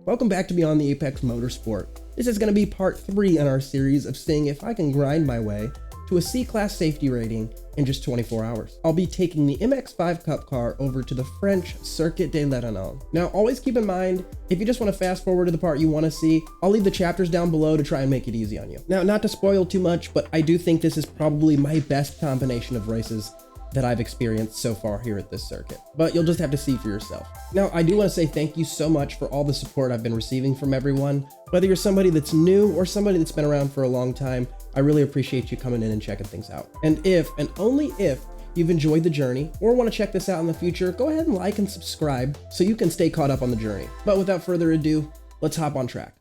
Welcome back to Beyond the Apex Motorsport. This is going to be part 3 in our series of seeing if I can grind my way to a C-Class safety rating in just 24 hours. I'll be taking the MX-5 Cup car over to the French Circuit de l'Eternel. Now, always keep in mind, if you just want to fast forward to the part you want to see, I'll leave the chapters down below to try and make it easy on you. Now, not to spoil too much, but I do think this is probably my best combination of races that I've experienced so far here at this circuit, but you'll just have to see for yourself. Now, I do want to say thank you so much for all the support I've been receiving from everyone. Whether you're somebody that's new or somebody that's been around for a long time, I really appreciate you coming in and checking things out. And if, and only if, you've enjoyed the journey or want to check this out in the future, go ahead and like and subscribe so you can stay caught up on the journey. But without further ado, let's hop on track.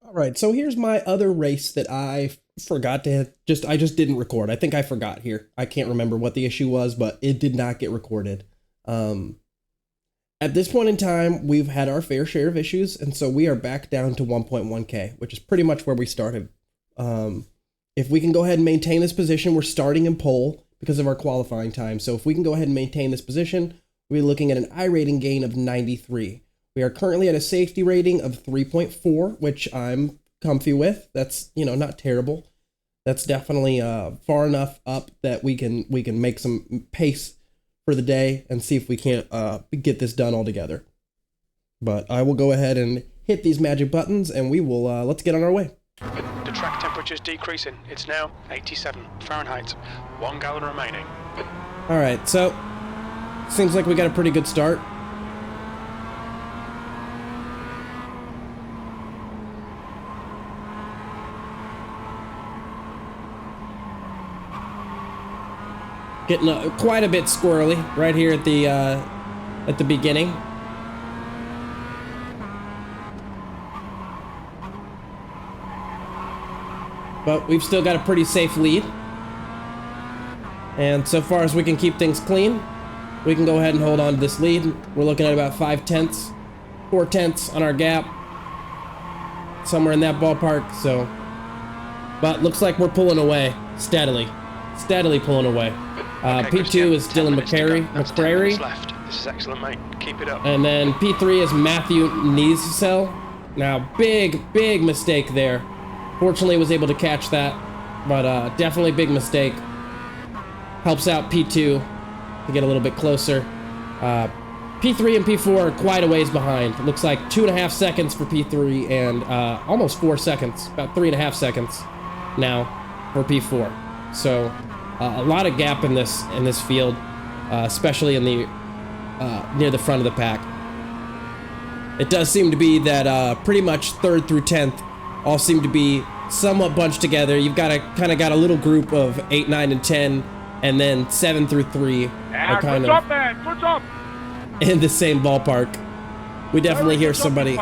All right, so here's my other race that I forgot to I just didn't record. I think I forgot here. I can't remember what the issue was, but it did not get recorded. At this point in time, we've had our fair share of issues, and so we are back down to 1.1K, which is pretty much where we started. If we can go ahead and maintain this position, we're starting in pole because of our qualifying time. So if we can go ahead and maintain this position, we're looking at an iRating gain of 93. We are currently at a safety rating of 3.4, which I'm comfy with. That's, you know, not terrible. That's definitely far enough up that we can make some pace for the day and see if we can't get this done all together. But I will go ahead and hit these magic buttons and we will let's get on our way. The track temperature is decreasing. It's now 87 Fahrenheit. 1 gallon remaining. All right, so seems like we got a pretty good start. Getting quite a bit squirrely right here at the beginning. But we've still got a pretty safe lead. And so far as we can keep things clean, we can go ahead and hold on to this lead. We're looking at about 4 tenths on our gap. Somewhere in that ballpark, so. But looks like we're pulling away steadily pulling away. P2 is Dylan McCrary. Left. This is excellent, mate. Keep it up. And then P3 is Matthew Niesel. Now, big mistake there. Fortunately, was able to catch that, but definitely big mistake. Helps out P2 to get a little bit closer. P3 and P4 are quite a ways behind. It looks like 2.5 seconds for P3 and almost 4 seconds, about 3.5 seconds now for P4. So a lot of gap in this field, especially in the near the front of the pack. It does seem to be that pretty much 3rd through 10th all seem to be somewhat bunched together. You've got a little group of 8, 9, and 10, and then 7 through 3 are kind of in the same ballpark. We definitely hear somebody.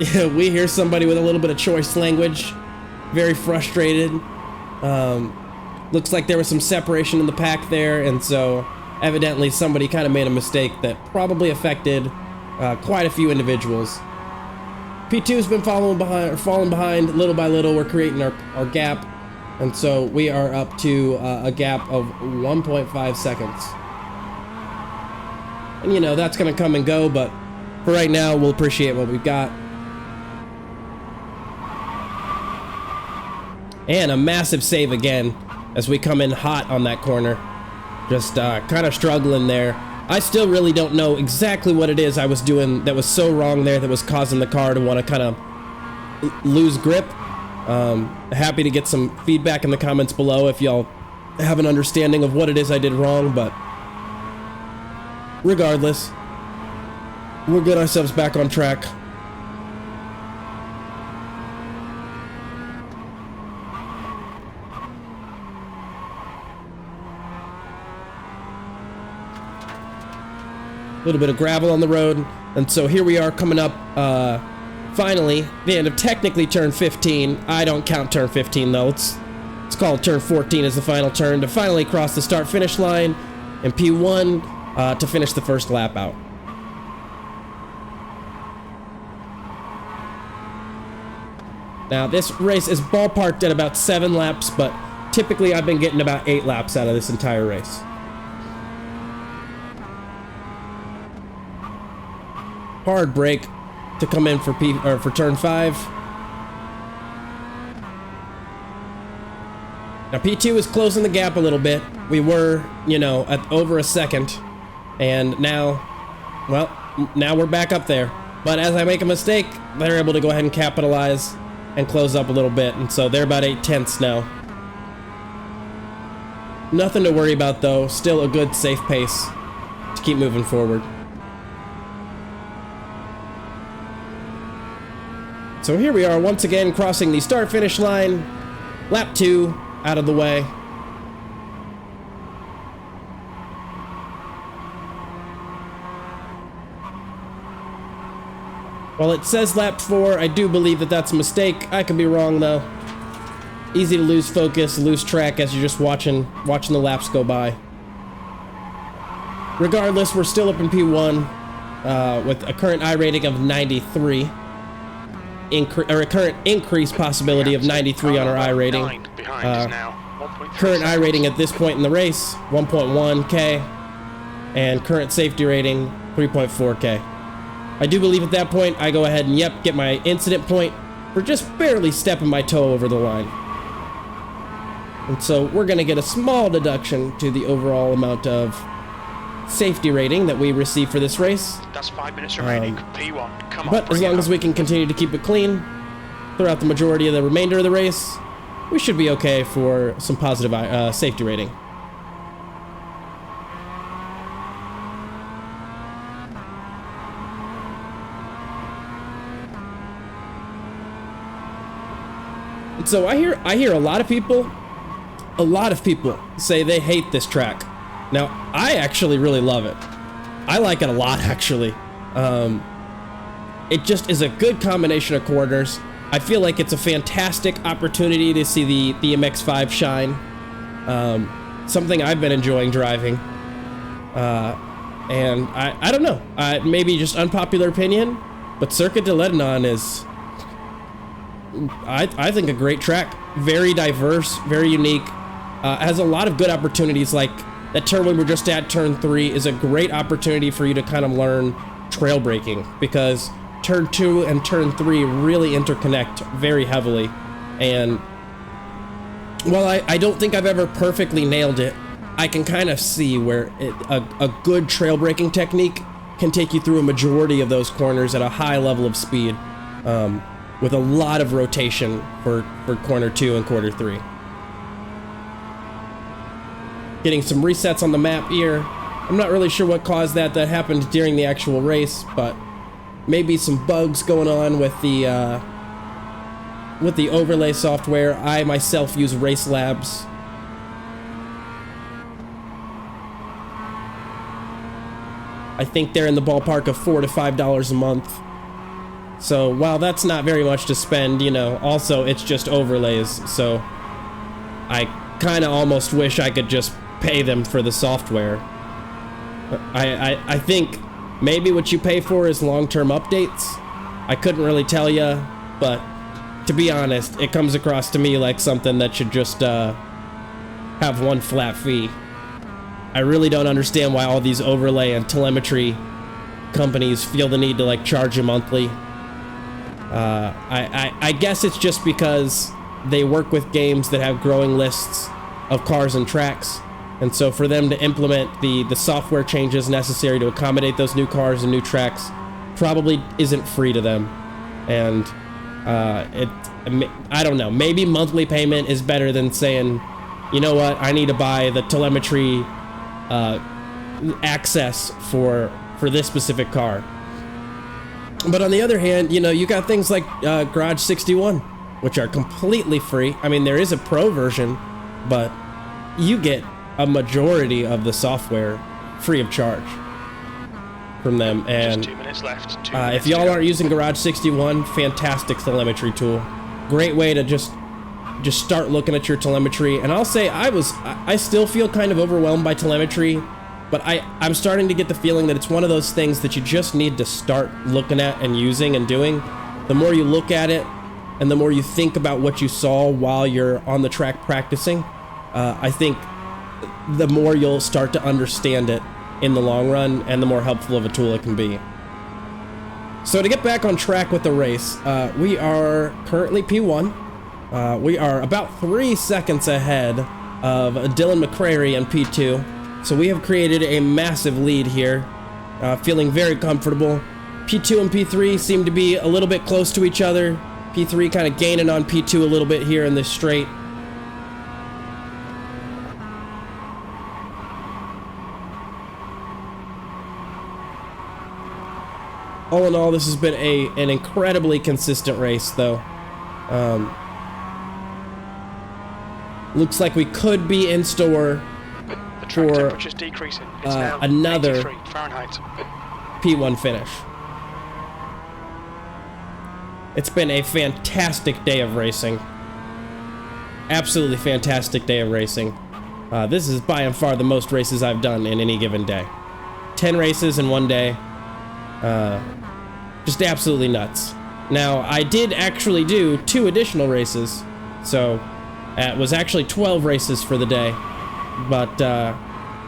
Yeah, we hear somebody with a little bit of choice language, very frustrated. Looks like there was some separation in the pack there, and so evidently somebody kind of made a mistake that probably affected quite a few individuals. P2's been falling behind little by little. We're creating our gap, and so we are up to a gap of 1.5 seconds. And you know, that's going to come and go, but for right now, we'll appreciate what we've got. And a massive save again as we come in hot on that corner. Just kind of struggling there. I still really don't know exactly what it is I was doing that was so wrong there that was causing the car to want to kind of lose grip. Happy to get some feedback in the comments below if y'all have an understanding of what it is I did wrong, but regardless, we'll get ourselves back on track. A little bit of gravel on the road, and so here we are coming up finally the end of technically turn 15. I don't count turn 15 though. It's called turn 14 as the final turn to finally cross the start finish line, and P1 to finish the first lap out. Now this race is ballparked at about 7 laps, but typically I've been getting about 8 laps out of this entire race. Hard brake, to come in for for turn 5. Now P2 is closing the gap a little bit. We were, you know, at over a second, and now, well, now we're back up there. But as I make a mistake, they're able to go ahead and capitalize and close up a little bit, and so they're about 8/10 now. Nothing to worry about though, still a good safe pace to keep moving forward. So here we are once again crossing the start-finish line, lap 2 out of the way. While it says lap 4, I do believe that that's a mistake. I could be wrong though. Easy to lose focus, lose track as you're just watching the laps go by. Regardless, we're still up in P1 with a current iRating of 93. Or a current increase possibility of 93 on our iRating. Current iRating at this point in the race, 1.1K. And current safety rating, 3.4K. I do believe at that point, I go ahead and, yep, get my incident point for just barely stepping my toe over the line. And so we're going to get a small deduction to the overall amount of safety rating that we receive for this race. That's 5 minutes remaining. P1, come on. But as long as we can continue to keep it clean throughout the majority of the remainder of the race, we should be okay for some positive safety rating. And so I hear a lot of people say they hate this track. Now, I actually really love it. I like it a lot, actually. It just is a good combination of corners. I feel like it's a fantastic opportunity to see the MX-5 shine. Something I've been enjoying driving. And I don't know. Maybe just unpopular opinion, but Circuit de Lebanon is, I think, a great track. Very diverse, very unique. Has a lot of good opportunities, like that turn we were just at, turn 3, is a great opportunity for you to kind of learn trail braking, because turn 2 and turn 3 really interconnect very heavily. And while I don't think I've ever perfectly nailed it, I can kind of see where a good trail braking technique can take you through a majority of those corners at a high level of speed, with a lot of rotation for corner 2 and corner 3. Getting some resets on the map here. I'm not really sure what caused that happened during the actual race, but maybe some bugs going on with the overlay software. I myself use Race Labs. I think they're in the ballpark of $4 to $5 a month. So while that's not very much to spend, you know, also it's just overlays. So I kind of almost wish I could just pay them for the software. I think maybe what you pay for is long-term updates. I couldn't really tell you, but to be honest, it comes across to me like something that should just have one flat fee. I really don't understand why all these overlay and telemetry companies feel the need to like charge you monthly. I guess it's just because they work with games that have growing lists of cars and tracks. And so for them to implement the software changes necessary to accommodate those new cars and new tracks probably isn't free to them. And I don't know, maybe monthly payment is better than saying, you know what, I need to buy the telemetry access for this specific car. But on the other hand, you know, you got things like Garage 61, which are completely free. I mean, there is a pro version, but you get a majority of the software free of charge from them. And just 2 minutes left. If y'all aren't using Garage 61, fantastic telemetry tool. Great way to just start looking at your telemetry. And I'll say I still feel kind of overwhelmed by telemetry, but I'm starting to get the feeling that it's one of those things that you just need to start looking at and using and doing. The more you look at it and the more you think about what you saw while you're on the track practicing, I think the more you'll start to understand it in the long run, and the more helpful of a tool it can be. So to get back on track with the race, we are currently P1. We are about 3 seconds ahead of Dylan McCrary in P2. So we have created a massive lead here. Feeling very comfortable. P2 and P3 seem to be a little bit close to each other. P3 kind of gaining on P2 a little bit here in this straight. All in all, this has been an incredibly consistent race, though. Looks like we could be in store for decreasing. It's now another 83 Fahrenheit. P1 finish. It's been a fantastic day of racing. Absolutely fantastic day of racing. This is by and far the most races I've done in any given day. 10 races in one day. Just absolutely nuts. Now, I did actually do 2 additional races, so it was actually 12 races for the day, but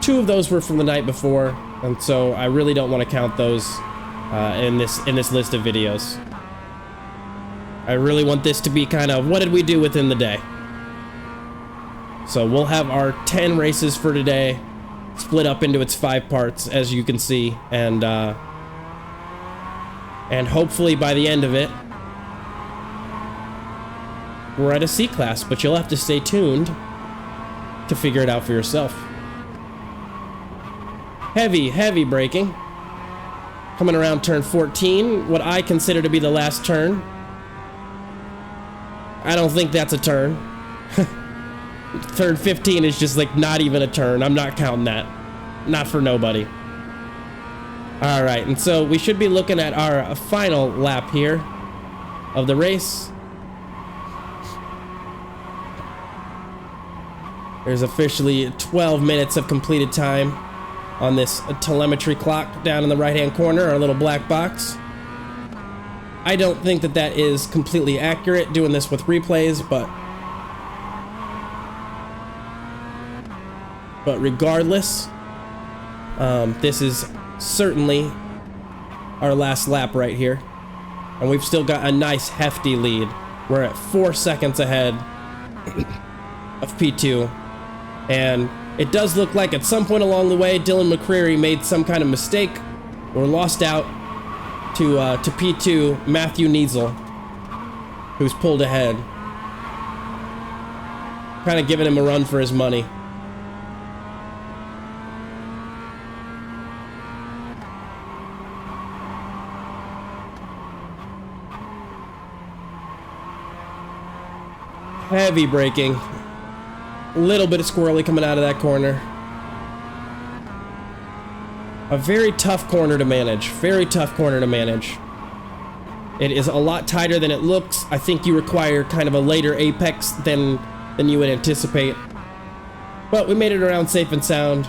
2 of those were from the night before, and so I really don't want to count those in this list of videos. I really want this to be kind of what did we do within the day. So we'll have our 10 races for today split up into its 5 parts, as you can see, and hopefully by the end of it, we're at a C class, but you'll have to stay tuned to figure it out for yourself. Heavy braking. Coming around turn 14, what I consider to be the last turn. I don't think that's a turn. Turn 15 is just like not even a turn. I'm not counting that. Not for nobody. All right, and so we should be looking at our final lap here of the race. There's officially 12 minutes of completed time on this telemetry clock down in the right-hand corner, our little black box. I don't think that that is completely accurate doing this with replays, but regardless, this is certainly our last lap right here, and we've still got a nice hefty lead. We're at 4 seconds ahead of P2, and it does look like at some point along the way Dylan McCrary made some kind of mistake or lost out to P2 Matthew Niesel, who's pulled ahead, kind of giving him a run for his money. Heavy braking. A little bit of squirrely coming out of that corner. A very tough corner to manage. Very tough corner to manage. It is a lot tighter than it looks. I think you require kind of a later apex than you would anticipate. But we made it around safe and sound.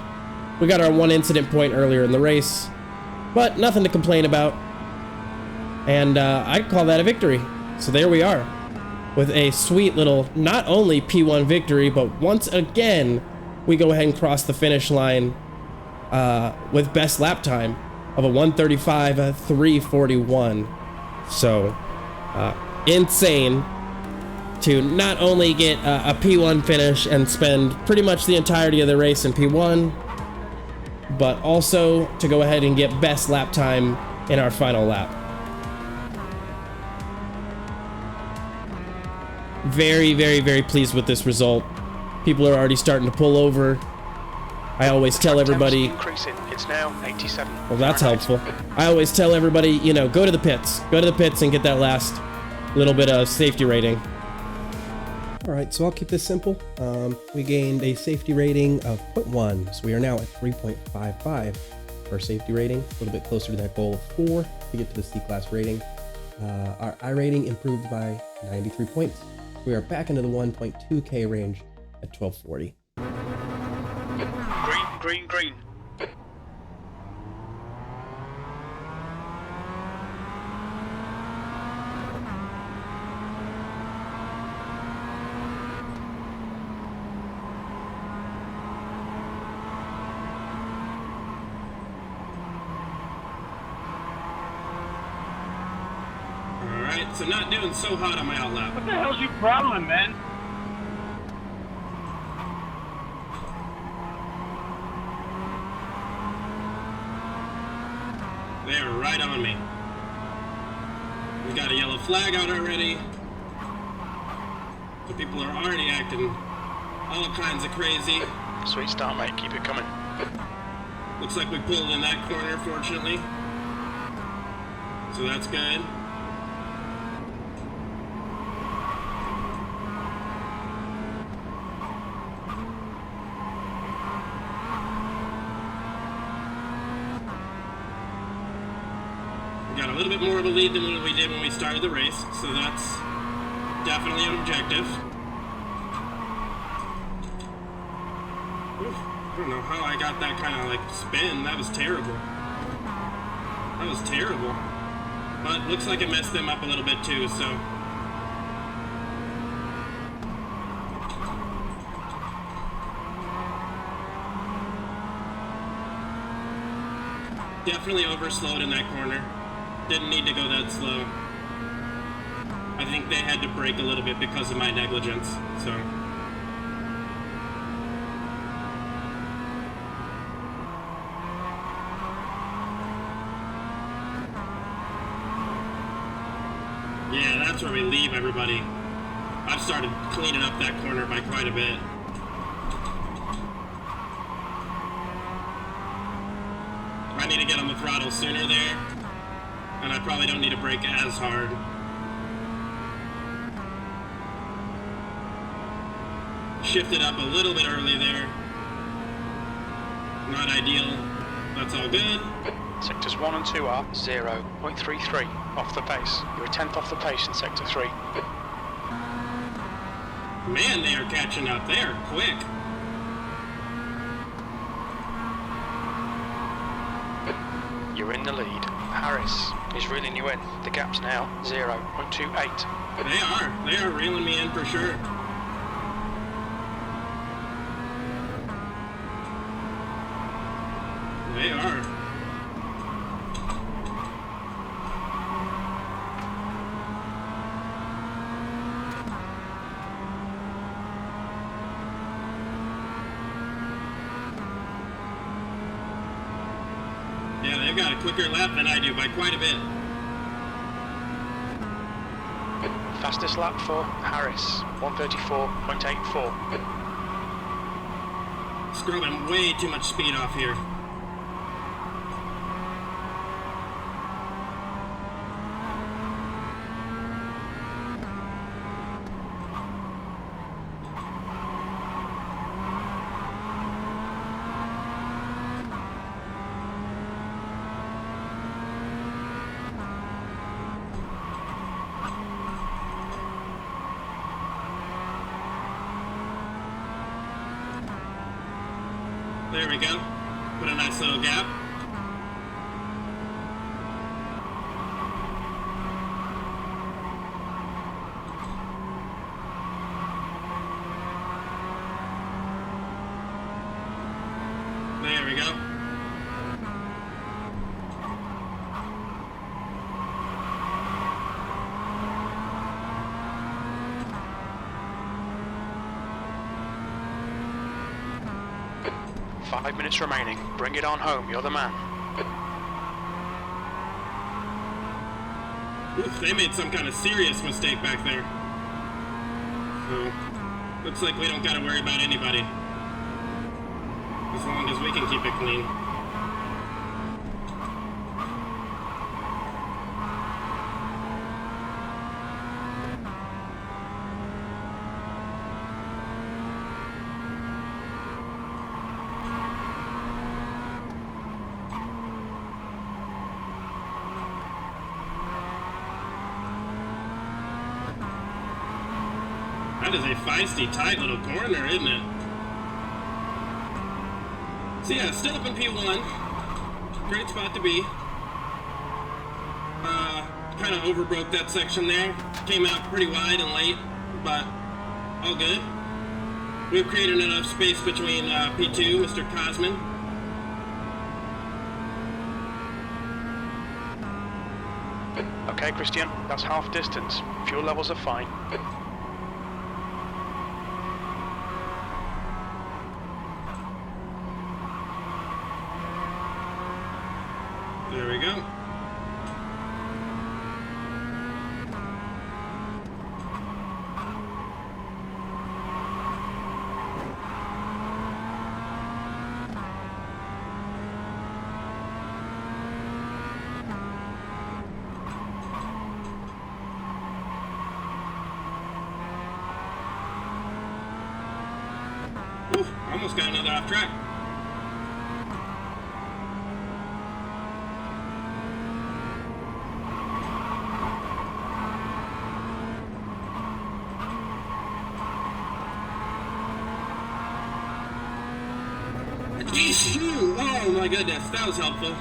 We got our 1 incident point earlier in the race, but nothing to complain about. And I'd call that a victory. So there we are, with a sweet little, not only P1 victory, but once again, we go ahead and cross the finish line with best lap time of a 1:35.341. So, insane to not only get a P1 finish and spend pretty much the entirety of the race in P1, but also to go ahead and get best lap time in our final lap. Very, very, very pleased with this result. People are already starting to pull over. I always tell everybody... Increasing. It's now 87. Well, that's helpful. I always tell everybody, you know, go to the pits. Go to the pits and get that last little bit of safety rating. All right, so I'll keep this simple. We gained a safety rating of 0.1, so we are now at 3.55 for safety rating. A little bit closer to that goal of 4 to get to the C-class rating. Our iRating improved by 93 points. We are back into the 1.2K range at 1240. Green. so not doing so hot on my outlap. What the hell's your problem, man? They are right on me. We got a yellow flag out already. So people are already acting all kinds of crazy. Sweet start, mate. Keep it coming. Looks like we pulled in that corner, fortunately. So that's good. We got a little bit more of a lead than what we did when we started the race, so that's definitely an objective. Oof, I don't know how I got that kind of like spin. That was terrible. That was terrible. But looks like it messed them up a little bit too, so. Definitely overslowed in that corner. Didn't need to go that slow. I think they had to brake a little bit because of my negligence, so. Yeah, that's where we leave everybody. I've started cleaning up that corner by quite a bit. I need to get on the throttle sooner there, and I probably don't need to brake as hard. Shifted up a little bit early there. Not ideal. That's all good. Sectors 1 and 2 are 0.33 off the pace. You're a tenth off the pace in Sector 3. Man, they are catching up. They are quick. You're in the lead. Harris is reeling you in. The gap's now 0.28. They are reeling me in for sure. They are. Yeah, they've got a quicker lap than I do by quite a bit. Fastest lap for Harris, 134.84. Scrubbing way too much speed off here. There we go. Put a nice little gap. There we go. Five minutes remaining. Bring it on home. You're the man. Oof, they made some kind of serious mistake back there. So, looks like we don't gotta worry about anybody. As long as we can keep it clean. That is a feisty, tight little corner, isn't it? So yeah, still up in P1. Great spot to be. Kind of overbroke that section there. Came out pretty wide and late, but all good. We've created enough space between P2, Mr. Cosman. Okay, Christian, that's half distance. Fuel levels are fine. There we go. Whew, almost got another off track. Oh my goodness, that was helpful.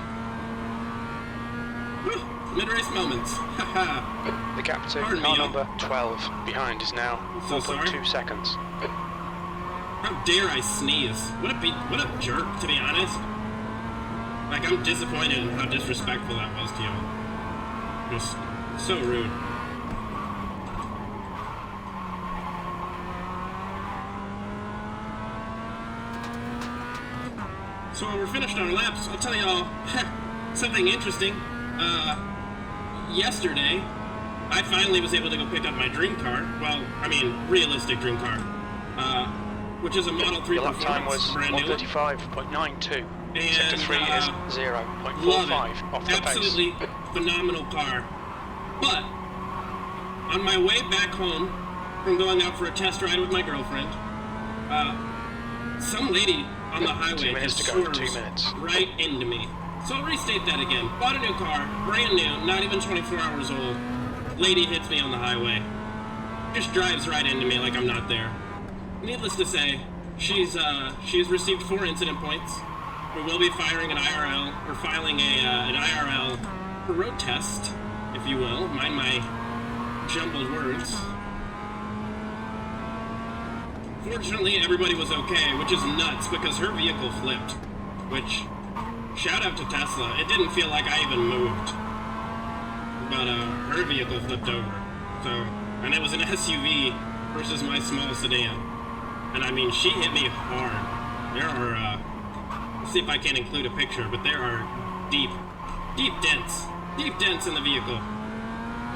Whew, mid-race moments. Haha. The gap to Pardon car me, number 12 behind is now So 4.2 sorry. seconds. How dare I sneeze? What a jerk, to be honest. Like, I'm disappointed in how disrespectful that was to you. Just so rude. So when we're finished on our laps, I'll tell y'all something interesting. Yesterday, I finally was able to go pick up my dream car. Well, I mean, realistic dream car. Which is a Model 3 Your lap time was brand new. 1:35.92. And, Sector 3 is love 0.45 it. off the Absolutely phenomenal car. But on my way back home from going out for a test ride with my girlfriend, some lady on the highway 2 minutes just to go, swerves 2 minutes. right into me. So I'll restate that again. Bought a new car, brand new, not even 24 hours old. Lady hits me on the highway. Just drives right into me like I'm not there. Needless to say, she's received 4 incident points. We will be filing an IRL for road test, if you will. Mind my jumbled words. Fortunately, everybody was okay, which is nuts because her vehicle flipped. Which, shout out to Tesla. It didn't feel like I even moved. But her vehicle flipped over. So, and it was an SUV versus my small sedan. And I mean, she hit me hard. There are, let's see if I can include a picture, but there are deep dents in the vehicle.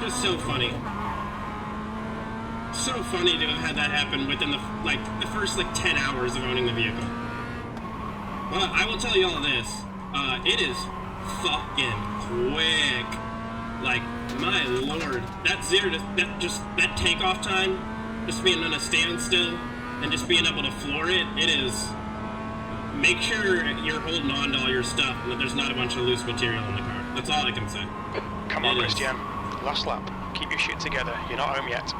Just so funny. So funny to have had that happen within the first 10 hours of owning the vehicle. Well, I will tell you all this. It is fucking quick. Like, my lord, that takeoff time, just being on a standstill and just being able to floor it, it is. Make sure you're holding on to all your stuff and that there's not a bunch of loose material in the car. That's all I can say. Come on, Christian. Last lap. Keep your shit together. You're not home yet.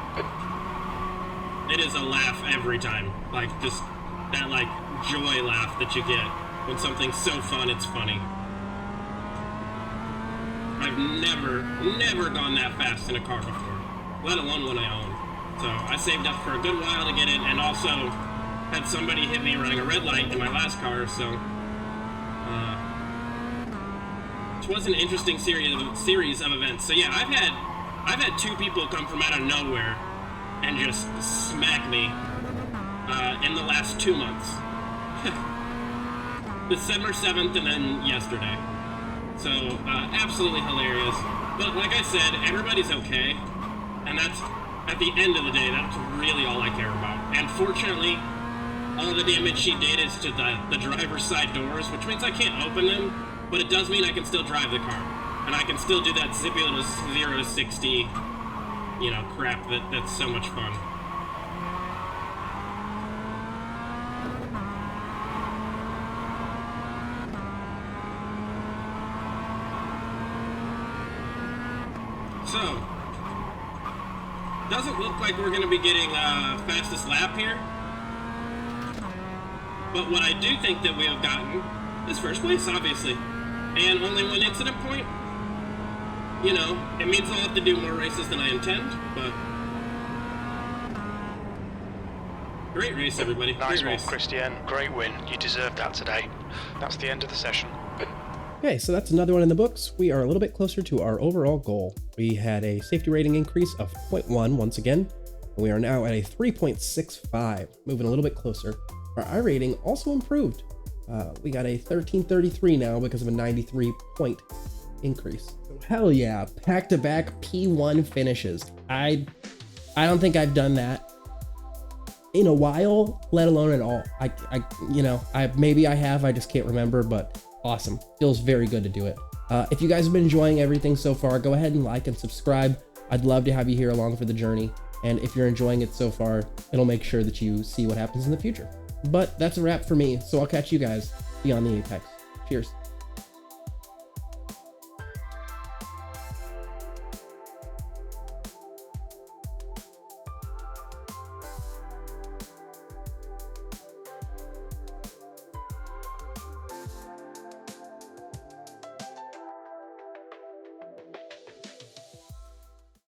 It is a laugh every time. Like, just that, joy laugh that you get when something's so fun, it's funny. I've never gone that fast in a car before, let alone one I own. So I saved up for a good while to get it, and also had somebody hit me running a red light in my last car, so it was an interesting series of events. So yeah, I've had 2 people come from out of nowhere and just smack me in the last 2 months. December 7th and then yesterday. So, absolutely hilarious. But like I said, everybody's okay. And that's, at the end of the day, that's really all I care about. And fortunately, all the damage she did is to the driver's side doors, which means I can't open them, but it does mean I can still drive the car. And I can still do that zippy 0 to 60, crap that's so much fun. So, doesn't look like we're going to be getting fastest lap here. But what I do think that we have gotten is first place, obviously. And only 1 incident point. It means I'll have to do more races than I intend, but great race, everybody. Nice Great one, race. Christian. Great win. You deserved that today. That's the end of the session. Okay, so that's another one in the books. We are a little bit closer to our overall goal. We had a safety rating increase of 0.1 once again. We are now at a 3.65, moving a little bit closer. Our I rating also improved. We got a 1333 now because of a 93 point increase. So hell yeah, back-to-back P1 finishes. I don't think I've done that in a while, let alone at all. Maybe I have, I just can't remember, but awesome. Feels very good to do it. If you guys have been enjoying everything so far, go ahead and like and subscribe. I'd love to have you here along for the journey. And if you're enjoying it so far, it'll make sure that you see what happens in the future. But that's a wrap for me, so I'll catch you guys beyond the apex. Cheers.